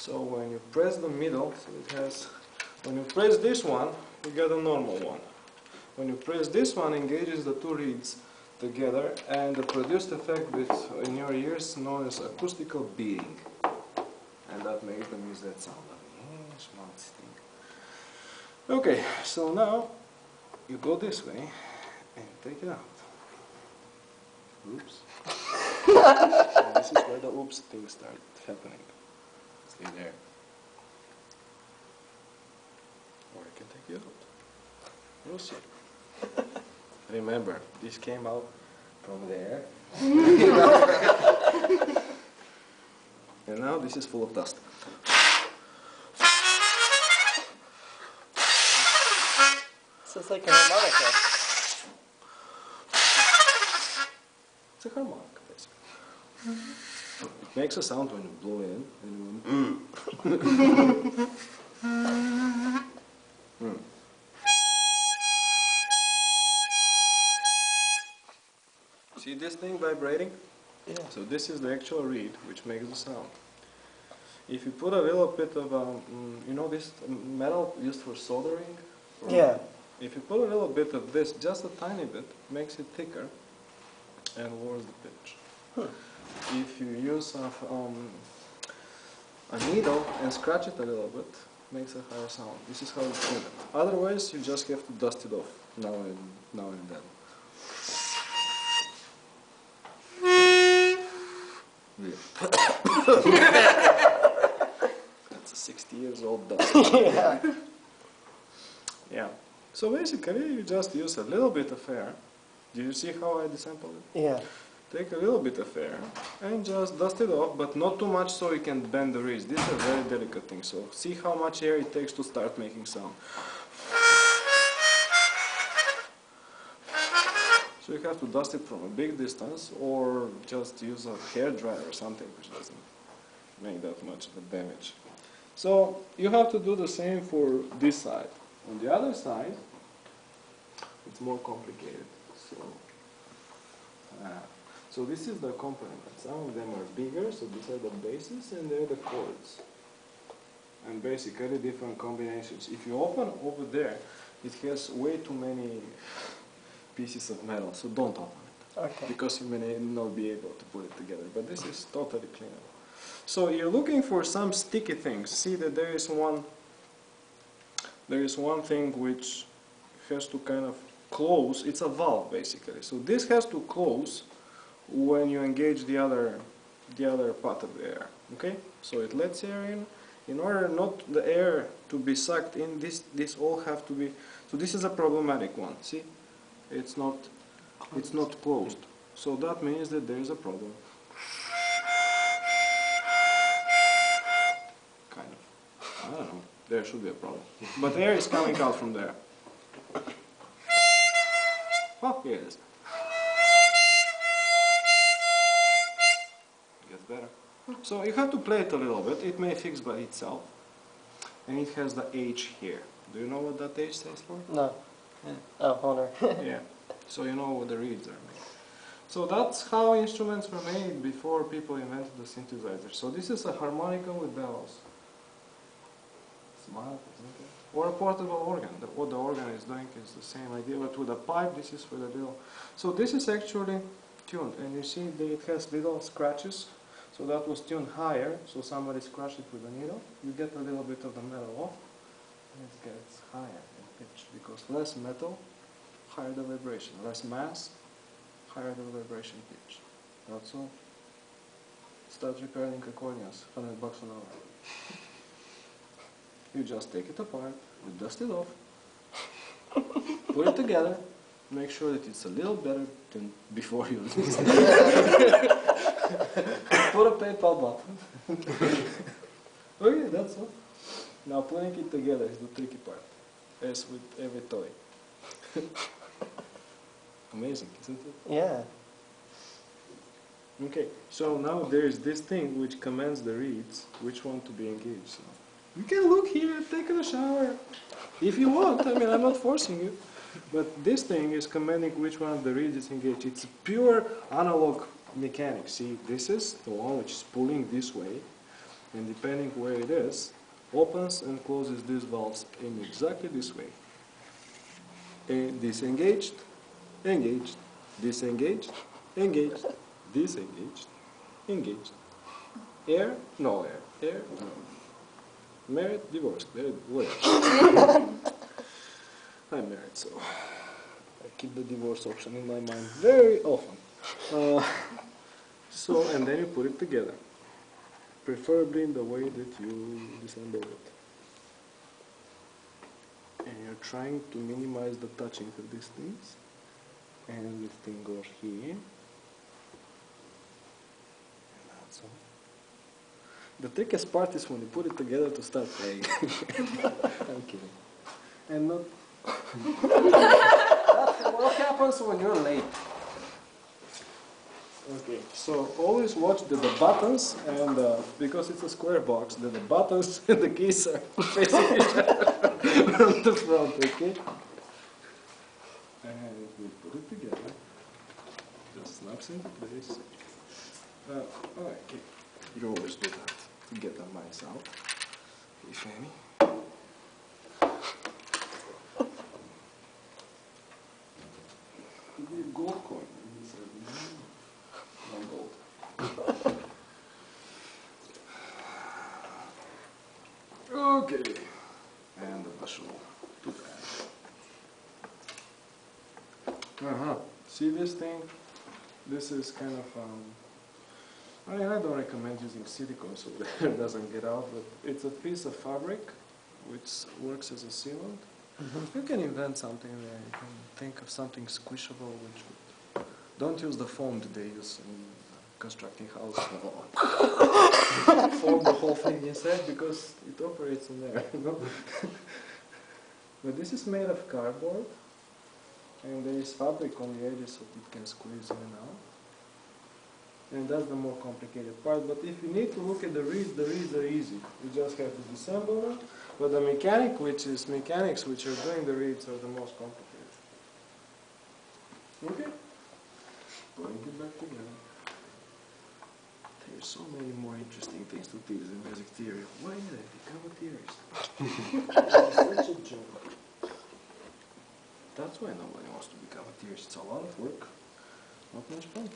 So when you press the middle, so it has, when you press this one, you get a normal one. When you press this one, engages the two reeds together, and the produced effect with in your ears known as acoustical beating, and that makes them use that sound. Okay, so now you go this way and take it out. Oops. And this is where the oops things start happening. Stay there. Or I can take it out. We'll see. Remember, this came out from there. And now this is full of dust. So it's like a harmonica. It's a harmonica, basically. It makes a sound when you blow in and when See this thing vibrating? Yeah. So this is the actual reed which makes the sound. If you put a little bit of, you know this metal used for soldering? Yeah. If you put a little bit of this, just a tiny bit, makes it thicker and lowers the pitch. If you use a needle and scratch it a little bit, makes a higher sound. This is how you tune it. Otherwise, you just have to dust it off now and then. That's a 60 years old dust. Yeah. Yeah. So basically, you just use a little bit of air. Do you see how I desampled it? Yeah. Take a little bit of air and just dust it off, but not too much so you can bend the reeds. This is a very delicate thing. So see how much air it takes to start making sound. So you have to dust it from a big distance, or just use a hairdryer or something which doesn't make that much of a damage. So you have to do the same for this side. On the other side, it's more complicated. So this is the accompaniment. Some of them are bigger, so these are the basses and they're the chords. And basically different combinations. If you open over there, it has way too many pieces of metal, so don't open it. Okay. Because you may not be able to put it together, but this is totally cleanable. So you're looking for some sticky things. See that there is one thing which has to kind of close. It's a valve basically. So this has to close when you engage the other part of the air. Okay? So it lets air in. In order not the air to be sucked in, this all have to be. So this is a problematic one. See? It's not closed. So that means that there is a problem. Kind of. I don't know. There should be a problem. But air is coming out from there. Oh, here it is. Gets better. So you have to play it a little bit. It may fix by itself. And it has the H here. Do you know what that H stands for? No. Yeah. Oh, hold on. Yeah. So you know what the reeds are made. So that's how instruments were made before people invented the synthesizer. So this is a harmonica with bellows. Smart, isn't it? Or a portable organ. What the organ is doing is the same idea, but with a pipe, this is for the little. So this is actually tuned, and you see that it has little scratches. So that was tuned higher, so somebody scratched it with a needle. You get a little bit of the metal off, and it gets higher in pitch, because less metal, higher the vibration. Less mass, higher the vibration pitch. That's all. Start repairing accordions, $100 an hour. You just take it apart, you dust it off, put it together, make sure that it's a little better than before you release it. Put a paper button. Okay, that's all. Now putting it together is the tricky part, as with every toy. Amazing, isn't it? Yeah. Okay, so now there is this thing which commands the reeds, which one to be engaged. So you can look here, take a shower, if you want. I mean, I'm not forcing you. But this thing is commanding which one of the reeds is engaged. It's pure analog mechanics. See, this is the one which is pulling this way, and depending where it is, opens and closes these valves in exactly this way. Disengaged, engaged, disengaged, engaged, disengaged, engaged. Air, no air, air, no. Married, divorced, married, whatever. I'm married, so I keep the divorce option in my mind very often. So, and then you put it together, preferably in the way that you disassemble it. And you're trying to minimize the touching of these things. And this thing goes here. And that's all. The trickiest part is when you put it together to start playing. I'm kidding. And not... What happens when you're late? Okay, so always watch that the buttons and because it's a square box, that the buttons and the keys are facing each other from the front, okay? And we put it together, just snaps into place. Okay, you always do that to get the mice out, if any. Could be a gold coin. No gold. Okay, and the mushroom to add. See this thing? This is kind of, I don't recommend using silicone so that it doesn't get out, but it's a piece of fabric which works as a sealant. You can invent something there, you can think of something squishable which would, don't use the foam that they use in constructing houses. Foam the whole thing inside because it operates in there, you know? But this is made of cardboard and there is fabric on the edges so it can squeeze in and out. And that's the more complicated part, but if you need to look at the reeds are easy. You just have to disassemble them, but the mechanics which are doing the reeds are the most complicated. Okay? Putting it back together. There's so many more interesting things to tease in music theory. Why did I become a theorist? It's such a joke. That's why nobody wants to become a theorist. It's a lot of work, not much fun.